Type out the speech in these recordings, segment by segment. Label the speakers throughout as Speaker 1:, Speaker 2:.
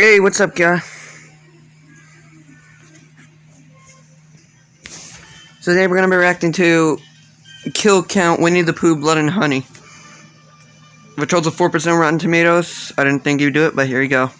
Speaker 1: Hey, what's up, guy? So today we're going to be reacting to Kill Count, Winnie-the-Pooh, Blood and Honey, which holds a 4% Rotten Tomatoes. I didn't think you'd do it, but here you go.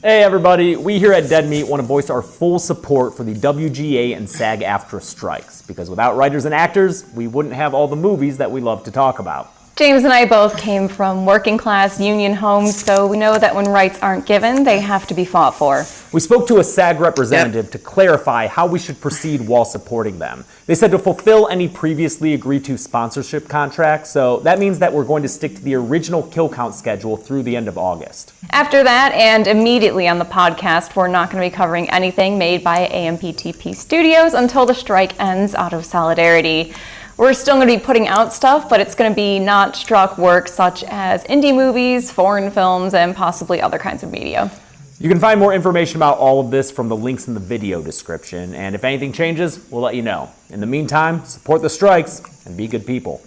Speaker 2: Hey everybody, we here at Dead Meat want to voice our full support for the WGA and SAG-AFTRA strikes, because without writers and actors, we wouldn't have all the movies that we love to talk about.
Speaker 3: James and I both came from working class union homes, so we know that when rights aren't given, they have to be fought for.
Speaker 2: We spoke to a SAG representative to clarify how we should proceed while supporting them. They said to fulfill any previously agreed to sponsorship contracts, so that means that we're going to stick to the original kill count schedule through the end of August.
Speaker 3: After that, and immediately on the podcast, we're not going to be covering anything made by AMPTP Studios until the strike ends out of solidarity. We're still going to be putting out stuff, but it's going to be not struck work such as indie movies, foreign films, and possibly other kinds of media.
Speaker 2: You can find more information about all of this from the links in the video description, and if anything changes, we'll let you know. In the meantime, support the strikes and be good people.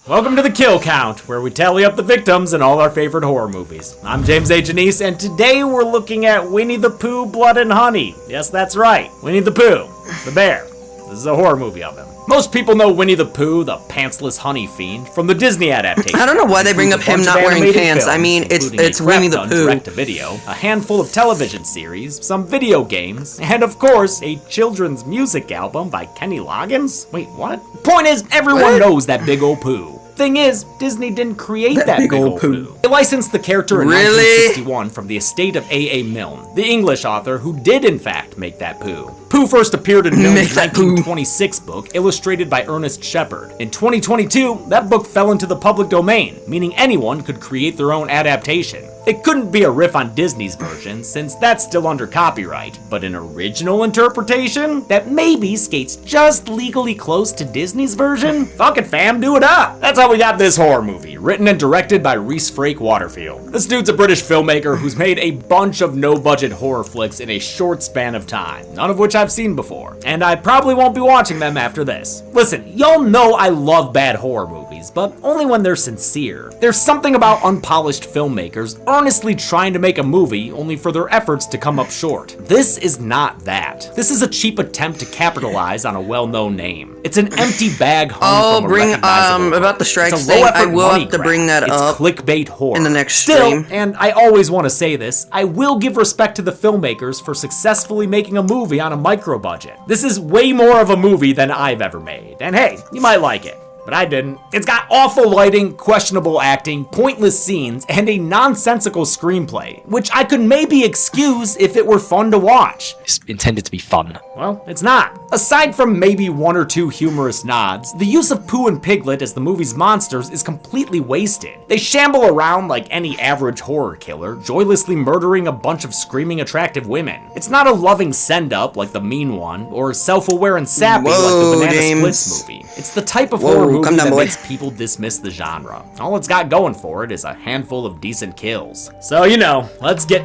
Speaker 2: Welcome to the Kill Count, where we tally up the victims in all our favorite horror movies. I'm James A. Janice, and today we're looking at Winnie-the-Pooh, Blood and Honey. Yes, that's right, Winnie-the-Pooh, the bear. This is a horror movie of him. Most people know Winnie-the-Pooh, the pantsless honey fiend, from the Disney adaptation.
Speaker 1: I don't know why they bring up him not wearing pants. I mean, it's Winnie-the-Pooh.
Speaker 2: Direct-to-video, a handful of television series, some video games, and of course, a children's music album by Kenny Loggins? Wait, what? Point is, everyone knows that big ol' Pooh. Thing is, Disney didn't create that big ol' Pooh. They licensed the character in 1961 from the estate of A.A. Milne, the English author who did in fact make that Pooh. Pooh first appeared in Milne's 1926 book, illustrated by Ernest Shepard. In 2022, that book fell into the public domain, meaning anyone could create their own adaptation. It couldn't be a riff on Disney's version, since that's still under copyright, but an original interpretation that maybe skates just legally close to Disney's version? Fuck it, fam, do it up! That's how we got this horror movie, written and directed by Rhys Frake Waterfield. This dude's a British filmmaker who's made a bunch of no-budget horror flicks in a short span of time, none of which I've seen before, and I probably won't be watching them after this. Listen, y'all know I love bad horror movies, but only when they're sincere. There's something about unpolished filmmakers earnestly trying to make a movie only for their efforts to come up short. This is not that. This is a cheap attempt to capitalize on a well-known name. It's an empty bag hung from a recognizable
Speaker 1: about the strikes thing, I will have to bring that up.
Speaker 2: It's clickbait horror.
Speaker 1: In the next stream.
Speaker 2: Still, and I always want to say this, I will give respect to the filmmakers for successfully making a movie on a micro budget. This is way more of a movie than I've ever made. And hey, you might like it. But I didn't. It's got awful lighting, questionable acting, pointless scenes, and a nonsensical screenplay, which I could maybe excuse if it were fun to watch.
Speaker 4: It's intended to be fun.
Speaker 2: Well, it's not. Aside from maybe one or two humorous nods, the use of Pooh and Piglet as the movie's monsters is completely wasted. They shamble around like any average horror killer, joylessly murdering a bunch of screaming attractive women. It's not a loving send-up like The Mean One, or self-aware and sappy like the Banana Splits movie. It's the type of horror movie that makes people dismiss the genre. All it's got going for it is a handful of decent kills. So, you know, let's get...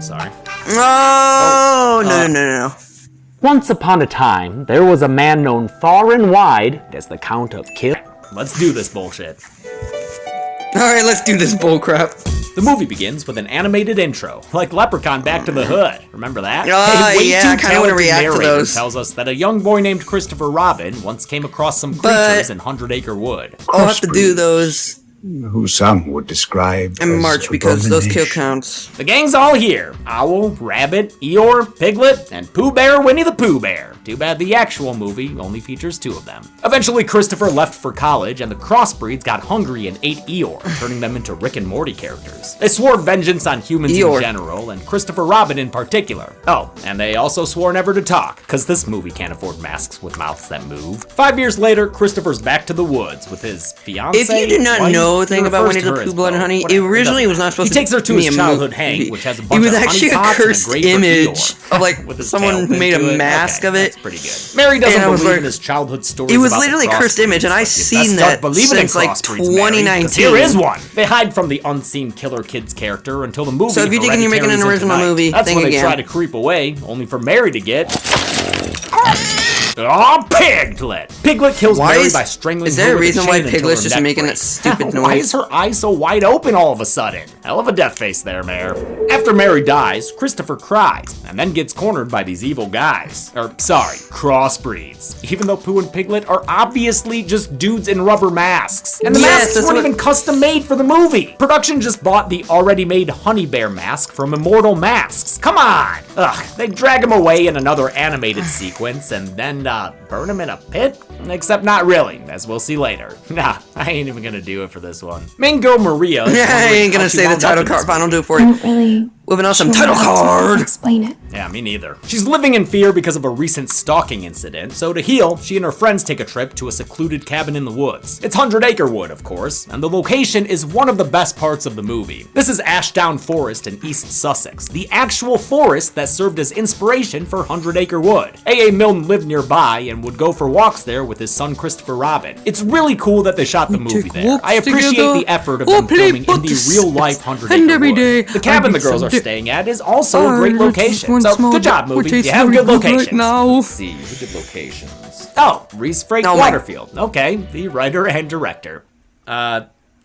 Speaker 2: Sorry.
Speaker 1: No.
Speaker 2: Once upon a time, there was a man known far and wide as the Count of Kill. Let's do this bullshit.
Speaker 1: Alright, let's do this bullcrap.
Speaker 2: The movie begins with an animated intro, like Leprechaun Back to the Hood. Remember that?
Speaker 1: Yeah, I kind of want to react to those.
Speaker 2: Tells us that a young boy named Christopher Robin once came across some creatures in 100 Acre Wood.
Speaker 1: I'll have to do those
Speaker 5: who some would describe
Speaker 1: in March because those kill counts.
Speaker 2: The gang's all here. Owl, Rabbit, Eeyore, Piglet, and Pooh Bear Winnie-the-Pooh Bear. Too bad the actual movie only features two of them. Eventually, Christopher left for college, and the crossbreeds got hungry and ate Eeyore, turning them into Rick and Morty characters. They swore vengeance on humans in general, and Christopher Robin in particular. Oh, and they also swore never to talk, because this movie can't afford masks with mouths that move. 5 years later, Christopher's back to the woods with his fiancée.
Speaker 1: If you did not know thing about Winnie-the-Pooh, Blood and Honey, it originally was not supposed to be.
Speaker 2: He takes her to his childhood hang, which has a bunch
Speaker 1: of honey
Speaker 2: pots.
Speaker 1: It was actually a cursed image of like someone who made a mask of it.
Speaker 2: That's pretty good. Mary doesn't believe in his childhood stories.
Speaker 1: It was literally a cursed image, and I've seen that since like 2019.
Speaker 2: Here is one. They hide from the unseen Killer Kids character until the movie.
Speaker 1: So if you're thinking you're making an original movie,
Speaker 2: that's when they try to creep away, only for Mary to get Oh, Piglet! Piglet kills
Speaker 1: Why
Speaker 2: Mary
Speaker 1: is-
Speaker 2: by strangling
Speaker 1: is
Speaker 2: her
Speaker 1: there a
Speaker 2: with
Speaker 1: reason
Speaker 2: chain
Speaker 1: why
Speaker 2: until
Speaker 1: Piglet's
Speaker 2: her
Speaker 1: just
Speaker 2: neck
Speaker 1: making that
Speaker 2: breaks.
Speaker 1: stupid
Speaker 2: Why
Speaker 1: noise?
Speaker 2: is her eye so wide open all of a sudden? Hell of a death face there, Mare. After Mary dies, Christopher cries, and then gets cornered by these evil guys. Crossbreeds. Even though Pooh and Piglet are obviously just dudes in rubber masks. And the
Speaker 1: Yes,
Speaker 2: masks
Speaker 1: that's
Speaker 2: weren't
Speaker 1: what-
Speaker 2: even custom made for the movie. Production just bought the already made Honey Bear mask from Immortal Masks. Come on! Ugh, they drag him away in another animated sequence and then burn him in a pit? Except not really, as we'll see later. Nah, I ain't even gonna do it for this one. Main girl Maria. is
Speaker 1: Yeah, I
Speaker 2: wondering
Speaker 1: ain't
Speaker 2: how
Speaker 1: gonna
Speaker 2: she
Speaker 1: say the
Speaker 2: wound up
Speaker 1: title
Speaker 2: in this
Speaker 1: card, fine, I'll
Speaker 2: movie.
Speaker 1: do it for
Speaker 4: I
Speaker 1: you.
Speaker 4: don't really
Speaker 1: With an awesome
Speaker 4: sure
Speaker 1: title
Speaker 4: how to
Speaker 1: card!
Speaker 4: explain it.
Speaker 2: Yeah, me neither. She's living in fear because of a recent stalking incident, so to heal, she and her friends take a trip to a secluded cabin in the woods. It's 100 Acre Wood, of course, and the location is one of the best parts of the movie. This is Ashdown Forest in East Sussex, the actual forest that served as inspiration for 100 Acre Wood. A.A. Milne lived nearby and would go for walks there with his son Christopher Robin. It's really cool that they shot the movie
Speaker 1: take
Speaker 2: there.
Speaker 1: walks
Speaker 2: I appreciate
Speaker 1: together,
Speaker 2: the effort of
Speaker 1: or
Speaker 2: them
Speaker 1: play
Speaker 2: filming in the
Speaker 1: books,
Speaker 2: real-life 100
Speaker 1: and
Speaker 2: Acre
Speaker 1: every
Speaker 2: Wood.
Speaker 1: day
Speaker 2: The cabin
Speaker 1: I
Speaker 2: the
Speaker 1: do
Speaker 2: girls are
Speaker 1: some
Speaker 2: staying at is also a great
Speaker 1: just
Speaker 2: location.
Speaker 1: one
Speaker 2: So
Speaker 1: small
Speaker 2: good job,
Speaker 1: bit,
Speaker 2: movie.
Speaker 1: which
Speaker 2: You
Speaker 1: is
Speaker 2: have
Speaker 1: very
Speaker 2: good
Speaker 1: good right
Speaker 2: locations.
Speaker 1: now.
Speaker 2: Let's see, who did locations? Oh, Reese Frake
Speaker 1: Oh my-
Speaker 2: Waterfield. Okay, the writer and director.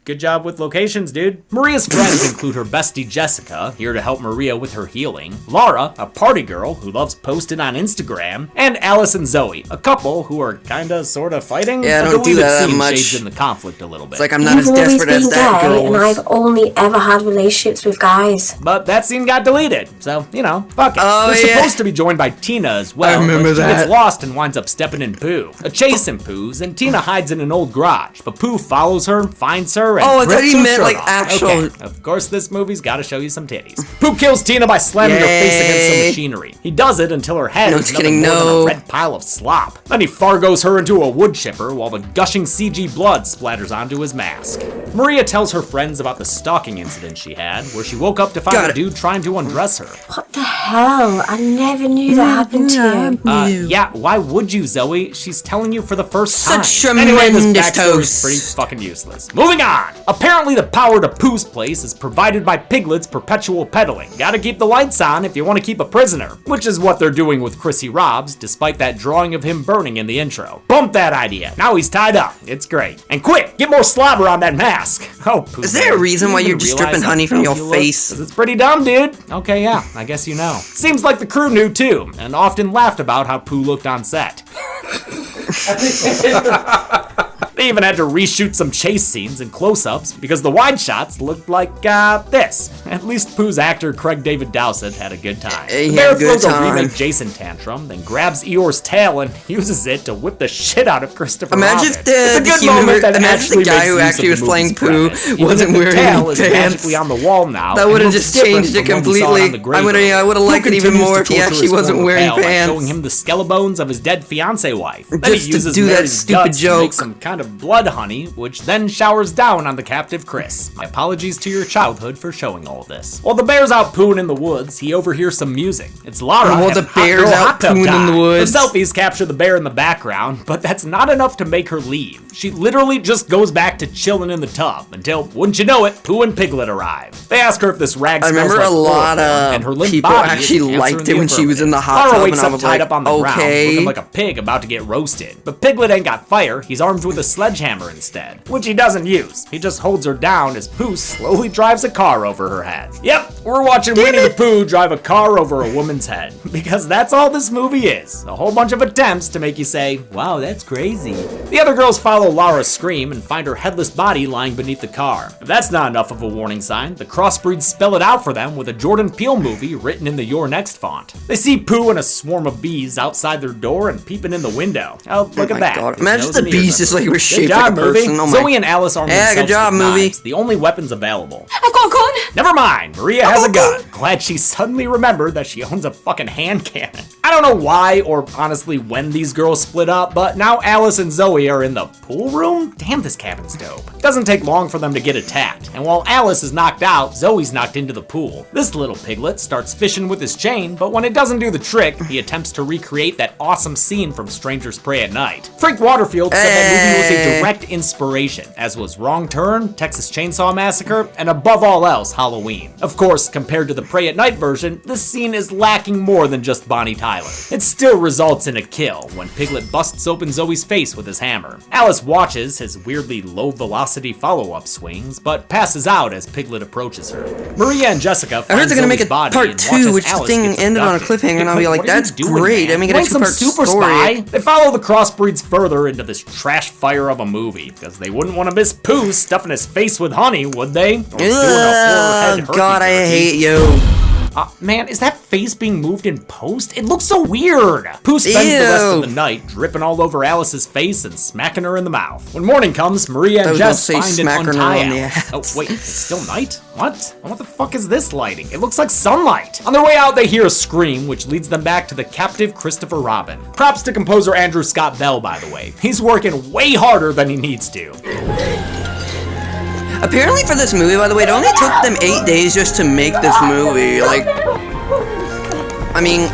Speaker 2: Good job with locations, dude. Maria's friends include her bestie Jessica, here to help Maria with her healing, Laura, a party girl who loves posting on Instagram, and Alice and Zoe, a couple who are kinda sorta fighting.
Speaker 1: Yeah, I
Speaker 2: I
Speaker 1: don't
Speaker 2: believe
Speaker 1: do
Speaker 2: it
Speaker 1: that
Speaker 2: seems
Speaker 1: much.
Speaker 2: shades in the conflict a little bit.
Speaker 1: It's like I'm not as
Speaker 6: You've always
Speaker 1: desperate as
Speaker 6: been
Speaker 1: that
Speaker 6: gay,
Speaker 1: girl
Speaker 6: and
Speaker 1: was.
Speaker 6: I've only ever had relationships with guys.
Speaker 2: But that scene got deleted, so, you know, fuck it.
Speaker 1: Oh,
Speaker 2: They're
Speaker 1: yeah.
Speaker 2: supposed to be joined by Tina as well,
Speaker 1: I remember
Speaker 2: but she
Speaker 1: that.
Speaker 2: gets lost and winds up stepping in Pooh. A chase in Pooh's, and Tina hides in an old garage, but Pooh follows her, finds her, and
Speaker 1: Oh, I thought
Speaker 2: rips
Speaker 1: you
Speaker 2: her
Speaker 1: meant,
Speaker 2: shirt
Speaker 1: like,
Speaker 2: off.
Speaker 1: actual-
Speaker 2: Okay, of course this movie's gotta show you some titties. Pooh kills Tina by slamming her face against some
Speaker 1: Yay.
Speaker 2: machinery. He does it until her head
Speaker 1: No,
Speaker 2: is
Speaker 1: just
Speaker 2: nothing
Speaker 1: kidding,
Speaker 2: more than
Speaker 1: no.
Speaker 2: a red pile of slop. Then he fargos her into a wood chipper while the gushing CG blood splatters onto his mask. Maria tells her friends about the stalking incident she had, where she woke up to find
Speaker 1: Got
Speaker 2: a
Speaker 1: it.
Speaker 2: dude trying to undress her.
Speaker 6: What the hell? I never knew that happened to you.
Speaker 2: Yeah, why would you, Zoe? She's telling you for the first time.
Speaker 1: Such
Speaker 2: Anyway, this
Speaker 1: tremendous
Speaker 2: backstory is
Speaker 1: toast.
Speaker 2: pretty fucking useless. Moving on! Apparently the power to Pooh's place is provided by Piglet's perpetual pedaling. Gotta keep the lights on if you want to keep a prisoner. Which is what they're doing with Chrissy Robs, despite that drawing of him burning in the intro. Bump that idea. Now he's tied up. It's great. And quick, get more slobber on that mask. Oh, Pooh.
Speaker 1: Is there a
Speaker 2: man.
Speaker 1: reason why
Speaker 2: You
Speaker 1: you're
Speaker 2: even
Speaker 1: just
Speaker 2: realize
Speaker 1: dripping
Speaker 2: how
Speaker 1: honey from your
Speaker 2: dumb you look?
Speaker 1: face?
Speaker 2: 'Cause it's pretty dumb, dude. Okay, yeah, I guess you know. Seems like the crew knew too, and often laughed about how Pooh looked on set. They even had to reshoot some chase scenes and close-ups because the wide shots looked like this. At least Pooh's actor Craig David Dowsett had a good time.
Speaker 1: He
Speaker 2: The
Speaker 1: had
Speaker 2: bear
Speaker 1: a good
Speaker 2: throws a
Speaker 1: time.
Speaker 2: remake Jason tantrum, then grabs Eeyore's tail and uses it to whip the shit out of Christopher
Speaker 1: Imagine
Speaker 2: Robin.
Speaker 1: if the-
Speaker 2: It's a
Speaker 1: the
Speaker 2: good
Speaker 1: human-
Speaker 2: moment that
Speaker 1: imagine
Speaker 2: actually
Speaker 1: the guy
Speaker 2: makes
Speaker 1: who
Speaker 2: use
Speaker 1: actually
Speaker 2: of
Speaker 1: was
Speaker 2: the
Speaker 1: playing
Speaker 2: movie's
Speaker 1: Pooh
Speaker 2: premise, even
Speaker 1: wasn't
Speaker 2: if the
Speaker 1: wearing
Speaker 2: tail is
Speaker 1: pants.
Speaker 2: magically on the wall now.
Speaker 1: That
Speaker 2: and
Speaker 1: would've
Speaker 2: looks
Speaker 1: just
Speaker 2: different
Speaker 1: changed it
Speaker 2: from when we saw on
Speaker 1: completely.
Speaker 2: the Grey
Speaker 1: I would've-
Speaker 2: Room.
Speaker 1: I would've
Speaker 2: Pooh
Speaker 1: liked it even
Speaker 2: continues
Speaker 1: more
Speaker 2: to
Speaker 1: if he
Speaker 2: torture
Speaker 1: actually
Speaker 2: his
Speaker 1: wasn't
Speaker 2: former
Speaker 1: wearing
Speaker 2: pal by
Speaker 1: pants.
Speaker 2: showing him the skeleton bones of his dead fiance wife. Then
Speaker 1: Just
Speaker 2: he
Speaker 1: to
Speaker 2: uses
Speaker 1: do that
Speaker 2: Mary's
Speaker 1: stupid
Speaker 2: guts to
Speaker 1: joke.
Speaker 2: make some kind of blood honey, which then showers down on the captive Chris. My apologies to your childhood for showing all this. While the bear's out pooing in the woods, he overhears some music. It's Lara.
Speaker 1: While
Speaker 2: having
Speaker 1: the
Speaker 2: hot
Speaker 1: bear's
Speaker 2: girl
Speaker 1: out
Speaker 2: hot tub
Speaker 1: pooing in
Speaker 2: time.
Speaker 1: the woods.
Speaker 2: The selfies capture the bear in the background, but that's not enough to make her leave. She literally just goes back to chilling in the tub until, wouldn't you know it, Pooh and Piglet arrive. They ask her if this rag
Speaker 1: I
Speaker 2: smells
Speaker 1: remember
Speaker 2: like
Speaker 1: a lot
Speaker 2: chloroform,
Speaker 1: of
Speaker 2: and her limp
Speaker 1: people
Speaker 2: body
Speaker 1: actually
Speaker 2: is answering
Speaker 1: liked
Speaker 2: the
Speaker 1: it when she was in the hot
Speaker 2: affirmative.
Speaker 1: tub,
Speaker 2: Lara wakes
Speaker 1: and I
Speaker 2: up
Speaker 1: was
Speaker 2: tied
Speaker 1: like,
Speaker 2: up on the ground,
Speaker 1: okay.
Speaker 2: looking like a pig about to get roasted. But Piglet ain't got fire, he's armed with a sledgehammer instead, which he doesn't use. He just holds her down as Pooh slowly drives a car over her head. Yep, we're watching Winnie-the-Pooh drive a car over a woman's head, because that's all this movie is. A whole bunch of attempts to make you say, wow, that's crazy. The other girls follow Lara's scream and find her headless body lying beneath the car. If that's not enough of a warning sign, the crossbreeds spell it out for them with a Jordan Peele movie written in the Your Next font. They see Pooh and a swarm of bees outside their door and peeping in the window. Oh, look
Speaker 1: my
Speaker 2: at that.
Speaker 1: God.
Speaker 2: His
Speaker 1: Imagine
Speaker 2: nose
Speaker 1: the
Speaker 2: and ears
Speaker 1: bees just
Speaker 2: everywhere.
Speaker 1: like were
Speaker 2: Good
Speaker 1: shaped
Speaker 2: job,
Speaker 1: like a
Speaker 2: movie.
Speaker 1: person. Oh my-
Speaker 2: Zoe and Alice arm
Speaker 1: Yeah, good
Speaker 2: themselves
Speaker 1: job,
Speaker 2: with
Speaker 1: movie.
Speaker 2: knives, the only weapons available.
Speaker 4: I've got a gun!
Speaker 2: Never mind, Maria has a gun. Glad she suddenly remembered that she owns a fucking hand cannon. I don't know why or honestly when these girls split up, but now Alice and Zoe are in the pool room? Damn, this cabin's dope. Doesn't take long for them to get attacked, and while Alice is knocked out, Zoe's knocked into the pool. This little piglet starts fishing with his chain, but when it doesn't do the trick, he attempts to recreate that awesome scene from Strangers Prey at Night. Frank Waterfield said that movie was a direct inspiration, as was Wrong Turn, Texas Chainsaw Massacre, and above all else, Halloween. Of course, course, compared to the Prey at Night version, this scene is lacking more than just Bonnie Tyler. It still results in a kill when Piglet busts open Zoe's face with his hammer. Alice watches his weirdly low-velocity follow-up swings, but passes out as Piglet approaches her. Maria and Jessica find
Speaker 1: I heard they're gonna make
Speaker 2: Zoe's
Speaker 1: a
Speaker 2: body
Speaker 1: part
Speaker 2: and
Speaker 1: 2,
Speaker 2: watch as
Speaker 1: which the
Speaker 2: Alice
Speaker 1: thing
Speaker 2: gets
Speaker 1: ended on a
Speaker 2: abducted.
Speaker 1: cliffhanger, and I'll be like,
Speaker 2: What are you
Speaker 1: that's
Speaker 2: doing,
Speaker 1: great.
Speaker 2: man?
Speaker 1: I mean, get a
Speaker 2: Like some
Speaker 1: two-part
Speaker 2: super
Speaker 1: story.
Speaker 2: spy? They follow the crossbreeds further into this trash fire of a movie, because they wouldn't want to miss Pooh stuffing his face with honey, would they? Or doing a forehead
Speaker 1: Ugh, God, I
Speaker 2: herky-jerky.
Speaker 1: hate you.
Speaker 2: Man, is that face being moved in post? It looks so weird. Pooh spends the rest of the night dripping all over Alice's face and smacking her in the mouth. When morning comes, Maria and Jess find and untie Alice. Oh, wait, it's still night? What? What the fuck is this lighting? It looks like sunlight. On their way out, they hear a scream, which leads them back to the captive Christopher Robin. Props to composer Andrew Scott Bell, by the way. He's working way harder than he needs to.
Speaker 1: Apparently for this movie, by the way, it only took them 8 days just to make this movie. Like, I mean,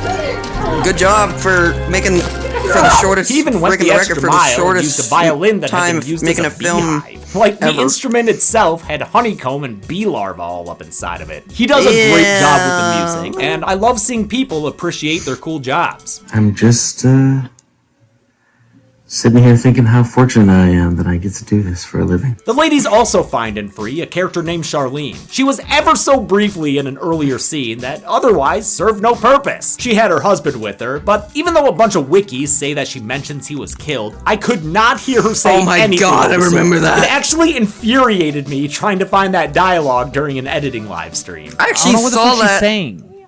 Speaker 1: good job for making, for the shortest,
Speaker 2: He even went
Speaker 1: breaking
Speaker 2: the
Speaker 1: the
Speaker 2: extra
Speaker 1: record for the
Speaker 2: mile and
Speaker 1: shortest
Speaker 2: used a violin that
Speaker 1: time
Speaker 2: had been used
Speaker 1: making
Speaker 2: as
Speaker 1: a film
Speaker 2: beehive. Like, the
Speaker 1: ever.
Speaker 2: instrument itself had honeycomb and bee larvae all up inside of it. He does a great job with the music, and I love seeing people appreciate their cool jobs.
Speaker 4: I'm just, sitting here thinking how fortunate I am that I get to do this for a living.
Speaker 2: The ladies also find and free a character named Charlene. She was ever so briefly in an earlier scene that otherwise served no purpose. She had her husband with her, but even though a bunch of wikis say that she mentions he was killed, I could not hear her say
Speaker 1: Oh my
Speaker 2: anything.
Speaker 1: God, I
Speaker 2: of the
Speaker 1: remember
Speaker 2: sort.
Speaker 1: that.
Speaker 2: It actually infuriated me trying to find that dialogue during an editing live stream.
Speaker 1: I
Speaker 7: I
Speaker 1: actually
Speaker 7: don't know what the
Speaker 1: saw
Speaker 7: fuck she's
Speaker 1: that.
Speaker 7: saying.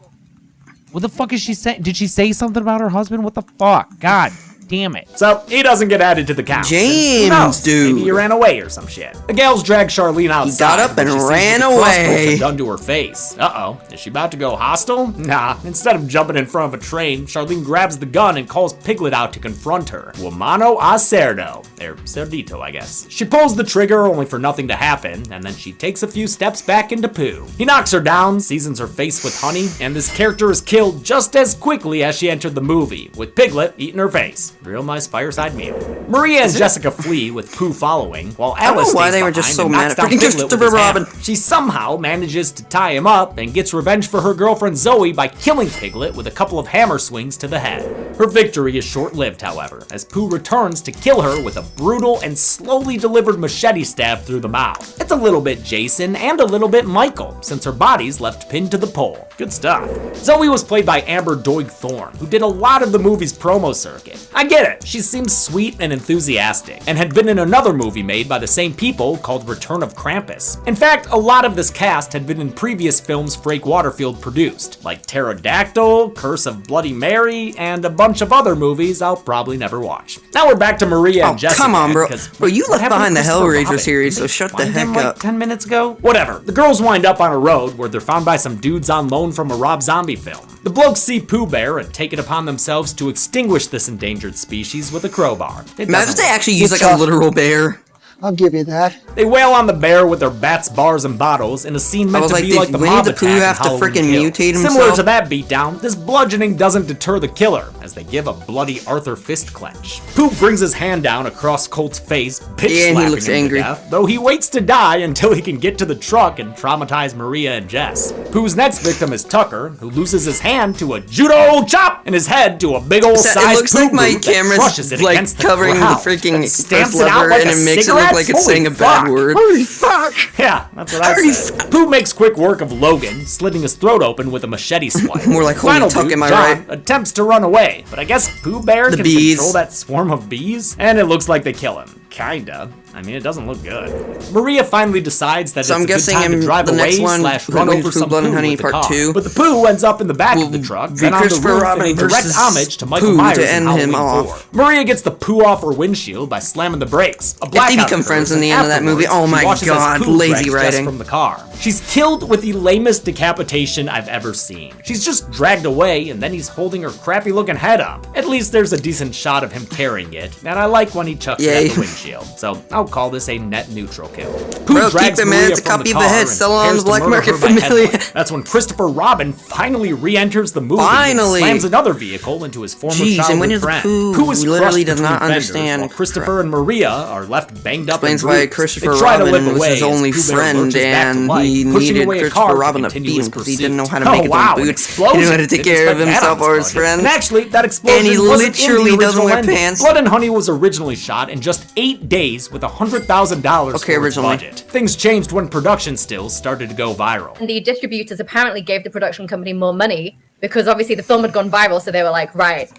Speaker 7: What the fuck is she saying? Did she say something about her husband? What the fuck? God damn it.
Speaker 2: So, he doesn't get added to the count.
Speaker 1: James,
Speaker 2: Who knows?
Speaker 1: dude.
Speaker 2: Maybe he ran away or some shit. The gals drag Charlene outside.
Speaker 1: got up and
Speaker 2: when she sees
Speaker 1: ran
Speaker 2: what the crossbones
Speaker 1: away.
Speaker 2: have done to her face. Uh-oh. Is she about to go hostile? Nah. Instead of jumping in front of a train, Charlene grabs the gun and calls Piglet out to confront her. Woomano a cerdo. Or cerdito, I guess. She pulls the trigger only for nothing to happen, and then she takes a few steps back into Pooh. He knocks her down, seasons her face with honey, and this character is killed just as quickly as she entered the movie, with Piglet eating her face. Real nice fireside meal. Maria and Jessica flee with Pooh following, while
Speaker 1: I don't know
Speaker 2: Alice
Speaker 1: why
Speaker 2: stays
Speaker 1: they were just
Speaker 2: behind
Speaker 1: so
Speaker 2: and
Speaker 1: mad
Speaker 2: knocks
Speaker 1: at
Speaker 2: down
Speaker 1: freaking
Speaker 2: Piglet with
Speaker 1: Christopher
Speaker 2: his
Speaker 1: Robin.
Speaker 2: hammer. She somehow manages to tie him up and gets revenge for her girlfriend Zoe by killing Piglet with a couple of hammer swings to the head. Her victory is short-lived, however, as Pooh returns to kill her with a brutal and slowly delivered machete stab through the mouth. It's a little bit Jason and a little bit Michael, since her body's left pinned to the pole. Good stuff. Zoe was played by Amber Doig Thorne, who did a lot of the movie's promo circuit. I get it, she seems sweet and enthusiastic, and had been in another movie made by the same people called Return of Krampus. In fact, a lot of this cast had been in previous films Frake Waterfield produced, like Pterodactyl, Curse of Bloody Mary, and a bunch of other movies I'll probably never watch. Now we're back to Maria and Jessica.
Speaker 1: Come on, bro.
Speaker 2: 'cause
Speaker 1: Bro, you
Speaker 2: what
Speaker 1: left
Speaker 2: happened
Speaker 1: behind
Speaker 2: to
Speaker 1: the
Speaker 2: Christopher
Speaker 1: Hellraiser
Speaker 2: Robin?
Speaker 1: series,
Speaker 2: Did
Speaker 1: so
Speaker 2: they
Speaker 1: shut the
Speaker 2: find him,
Speaker 1: heck
Speaker 2: like,
Speaker 1: up.
Speaker 2: 10 minutes ago? Whatever. The girls wind up on a road where they're found by some dudes on loan from a Rob Zombie film. The blokes see Pooh Bear and take it upon themselves to extinguish this endangered species with a crowbar. It
Speaker 1: Imagine if
Speaker 2: doesn't
Speaker 1: they actually use like a literal bear.
Speaker 8: I'll give you that.
Speaker 2: They wail on the bear with their bats, bars, and bottles in a scene meant
Speaker 1: was
Speaker 2: to
Speaker 1: like,
Speaker 2: be
Speaker 1: did
Speaker 2: like the
Speaker 1: Winnie
Speaker 2: mob
Speaker 1: the
Speaker 2: attack
Speaker 1: Pooh
Speaker 2: in
Speaker 1: have to
Speaker 2: Halloween
Speaker 1: frickin'
Speaker 2: Kills.
Speaker 1: mutate
Speaker 2: Similar
Speaker 1: himself?
Speaker 2: to that beatdown, this bludgeoning doesn't deter the killer, as they give a bloody Arthur fist clench. Pooh brings his hand down across Colt's face, pitch
Speaker 1: Yeah, and he
Speaker 2: slapping
Speaker 1: looks
Speaker 2: him
Speaker 1: angry.
Speaker 2: to death, though he waits to die until he can get to the truck and traumatize Maria and Jess. Pooh's next victim is Tucker, who loses his hand to a judo chop and his head to a big old
Speaker 1: So it
Speaker 2: sized
Speaker 1: looks like my camera's
Speaker 2: crushes it
Speaker 1: like
Speaker 2: against the
Speaker 1: covering the
Speaker 2: ground,
Speaker 1: freaking
Speaker 2: then stamps
Speaker 1: first
Speaker 2: it out
Speaker 1: lever,
Speaker 2: like
Speaker 1: and
Speaker 2: a
Speaker 1: it makes it look
Speaker 2: cigarette.
Speaker 1: like it's saying a
Speaker 2: Holy
Speaker 1: bad
Speaker 2: fuck.
Speaker 1: word.
Speaker 8: Holy fuck!
Speaker 2: Yeah, that's what I said. Pooh makes quick work of Logan, slitting his throat open with a machete swipe.
Speaker 1: More like, holy
Speaker 2: Final
Speaker 1: tuck,
Speaker 2: dude,
Speaker 1: am I
Speaker 2: John,
Speaker 1: right?
Speaker 2: attempts to run away, but I guess Pooh Bear
Speaker 1: The
Speaker 2: can
Speaker 1: bees.
Speaker 2: control that swarm of bees, and it looks like they kill him. Kinda. I mean, it doesn't look good. Maria finally decides that
Speaker 1: So
Speaker 2: it's
Speaker 1: I'm
Speaker 2: a good
Speaker 1: guessing
Speaker 2: time to
Speaker 1: in
Speaker 2: drive
Speaker 1: the
Speaker 2: away
Speaker 1: next one,
Speaker 2: slash run
Speaker 1: Winnie-the-Pooh,
Speaker 2: over some
Speaker 1: Blood
Speaker 2: Pooh
Speaker 1: and Honey
Speaker 2: with the
Speaker 1: Part
Speaker 2: car.
Speaker 1: 2
Speaker 2: But the Pooh ends up in the back
Speaker 1: will
Speaker 2: of the truck,
Speaker 1: be
Speaker 2: then on the
Speaker 1: Christopher
Speaker 2: roof
Speaker 1: Robin
Speaker 2: in a direct
Speaker 1: versus
Speaker 2: homage to Michael
Speaker 1: Pooh
Speaker 2: Myers
Speaker 1: to
Speaker 2: in
Speaker 1: end him
Speaker 2: Halloween
Speaker 1: off.
Speaker 2: 4. Maria gets the Pooh off her windshield by slamming the brakes. A
Speaker 1: they
Speaker 2: blackout
Speaker 1: become
Speaker 2: occurs,
Speaker 1: friends in
Speaker 2: and
Speaker 1: the end of that movie,
Speaker 2: afterwards,
Speaker 1: oh my
Speaker 2: she watches as
Speaker 1: God,
Speaker 2: Pooh
Speaker 1: lazy
Speaker 2: drags Jess
Speaker 1: writing.
Speaker 2: from the car. She's killed with the lamest decapitation I've ever seen. She's just dragged away, and then he's holding her crappy-looking head up. At least there's a decent shot of him carrying it, and I like when he chucks it
Speaker 1: Yay.
Speaker 2: at the windshield. So I'll now call this a net neutral kill. Pooh
Speaker 1: Bro, keep
Speaker 2: drags
Speaker 1: it, man.
Speaker 2: Maria
Speaker 1: It's a
Speaker 2: from
Speaker 1: copy
Speaker 2: the
Speaker 1: of the
Speaker 2: car
Speaker 1: head.
Speaker 2: and
Speaker 1: Sell on
Speaker 2: prepares
Speaker 1: the
Speaker 2: to
Speaker 1: black
Speaker 2: murder
Speaker 1: market
Speaker 2: her by
Speaker 1: familiar.
Speaker 2: headbutt. That's when Christopher Robin finally re-enters the movie
Speaker 1: Finally.
Speaker 2: and slams another vehicle into his former
Speaker 1: Jeez, and
Speaker 2: childhood
Speaker 1: Winnie-the-Pooh
Speaker 2: friend. Pooh is
Speaker 1: literally
Speaker 2: crushed
Speaker 1: does not
Speaker 2: between fenders,
Speaker 1: understand
Speaker 2: while Christopher and Maria are left banged up and
Speaker 1: Explains why
Speaker 2: bruised.
Speaker 1: Christopher
Speaker 2: They try to
Speaker 1: Robin
Speaker 2: live
Speaker 1: was
Speaker 2: away
Speaker 1: his only
Speaker 2: as Pooh Bear
Speaker 1: friend,
Speaker 2: lurches back to
Speaker 1: and
Speaker 2: life,
Speaker 1: he
Speaker 2: pushing
Speaker 1: needed
Speaker 2: away a
Speaker 1: Christopher
Speaker 2: car to
Speaker 1: Robin to
Speaker 2: continue
Speaker 1: feed him
Speaker 2: his
Speaker 1: because he
Speaker 2: pursuit.
Speaker 1: didn't know how to make his
Speaker 2: wow,
Speaker 1: own
Speaker 2: an
Speaker 1: food.
Speaker 2: explosion.
Speaker 1: He didn't know how to take
Speaker 2: Didn't
Speaker 1: care of
Speaker 2: expect that
Speaker 1: himself
Speaker 2: on
Speaker 1: or
Speaker 2: this
Speaker 1: his
Speaker 2: budget.
Speaker 1: friends.
Speaker 2: And actually, that explosion
Speaker 1: And he
Speaker 2: wasn't in
Speaker 1: literally
Speaker 2: the
Speaker 1: doesn't
Speaker 2: original
Speaker 1: wear
Speaker 2: ending.
Speaker 1: pants.
Speaker 2: Blood and Honey was originally shot in just 8 days with $100,000
Speaker 1: Okay,
Speaker 2: for its
Speaker 1: originally.
Speaker 2: budget. Things changed when production stills started to go viral.
Speaker 9: And the distributors apparently gave the production company more money because obviously the film had gone viral, so they were like, right,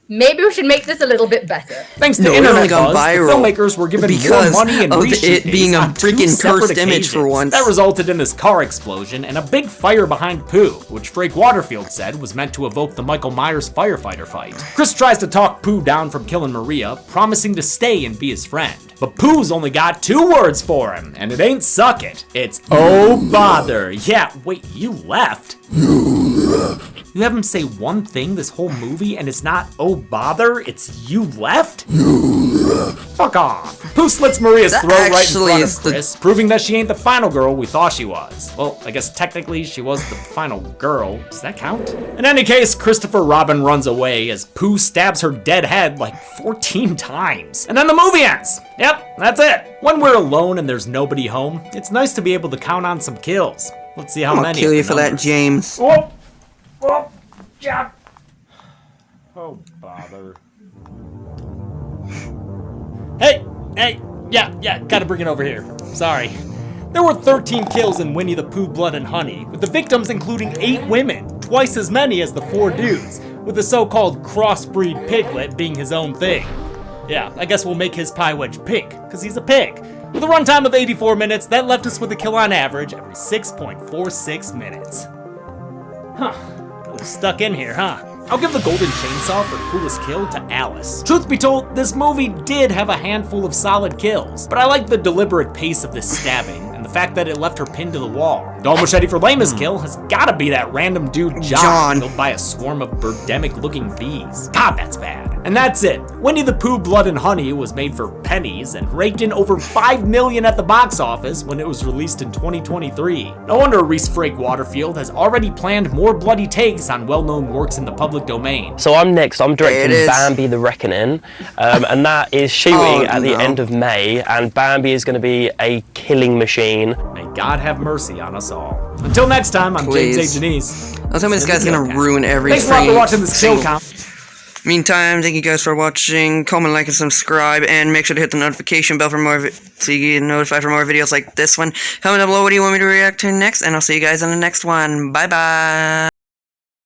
Speaker 9: maybe we should make this a little bit better.
Speaker 2: Thanks to
Speaker 1: No, it
Speaker 2: internet
Speaker 1: only gone
Speaker 2: buzz,
Speaker 1: viral
Speaker 2: the filmmakers were given more
Speaker 1: because
Speaker 2: money and
Speaker 1: of
Speaker 2: reshoot
Speaker 1: it being
Speaker 2: days
Speaker 1: a
Speaker 2: on 2
Speaker 1: freaking
Speaker 2: separate
Speaker 1: cursed image for
Speaker 2: occasions.
Speaker 1: once.
Speaker 2: That resulted in this car explosion and a big fire behind Pooh, which Frank Waterfield said was meant to evoke the Michael Myers firefighter fight. Chris tries to talk Pooh down from killing Maria, promising to stay and be his friend. But Pooh's only got 2 words for him, and it ain't suck it. It's oh bother. Yeah, wait, you left? You have him say one thing this whole movie, and it's not oh bother, it's you left? Fuck off. Pooh slits Maria's
Speaker 1: That
Speaker 2: throat right in
Speaker 1: actually
Speaker 2: front
Speaker 1: is
Speaker 2: of
Speaker 1: the-
Speaker 2: Chris, proving that she ain't the final girl we thought she was. Well, I guess technically she was the final girl. Does that count? In any case, Christopher Robin runs away as Pooh stabs her dead head like 14 times. And then the movie ends. Yep, that's it. When we're alone and there's nobody home, it's nice to be able to count on some kills. Let's see how
Speaker 1: I'm
Speaker 2: many.
Speaker 1: gonna kill you
Speaker 2: of the
Speaker 1: for that,
Speaker 2: numbers.
Speaker 1: James.
Speaker 2: Oh, oh, yeah. Oh, bother. Hey, yeah, gotta bring it over here. Sorry. There were 13 kills in Winnie-the-Pooh Blood and Honey, with the victims including 8 women, twice as many as the 4 dudes, with the so-called crossbreed piglet being his own thing. Yeah, I guess we'll make his pie wedge pink, because he's a pig. With a runtime of 84 minutes, that left us with a kill on average every 6.46 minutes. Huh. Really stuck in here, huh? I'll give the golden chainsaw for coolest kill to Alice. Truth be told, this movie did have a handful of solid kills, but I like the deliberate pace of this stabbing and the fact that it left her pinned to the wall. Dome machete for lamest kill has gotta be that random dude John, killed by a swarm of birdemic-looking bees. God, that's bad. And that's it. Winnie-the-Pooh Blood and Honey was made for pennies and raked in over $5 million at the box office when it was released in 2023. No wonder Reese Frank Waterfield has already planned more bloody takes on well-known works in the public domain.
Speaker 10: So I'm next. I'm
Speaker 1: There it
Speaker 10: directing
Speaker 1: is.
Speaker 10: Bambi the Reckoning, and that is shooting at the
Speaker 1: no.
Speaker 10: end of May, and Bambi is going to be a killing machine.
Speaker 2: May God have mercy on us all. Until next time, I'm
Speaker 1: Please.
Speaker 2: James A. Janice.
Speaker 1: Don't tell me this guy's gonna ruin everything.
Speaker 2: Thanks a lot for watching this kill count.
Speaker 1: Meantime, thank you guys for watching. Comment, like, and subscribe, and make sure to hit the notification bell for more so you get notified for more videos like this one. Comment down below what do you want me to react to next, and I'll see you guys in the next one. Bye bye.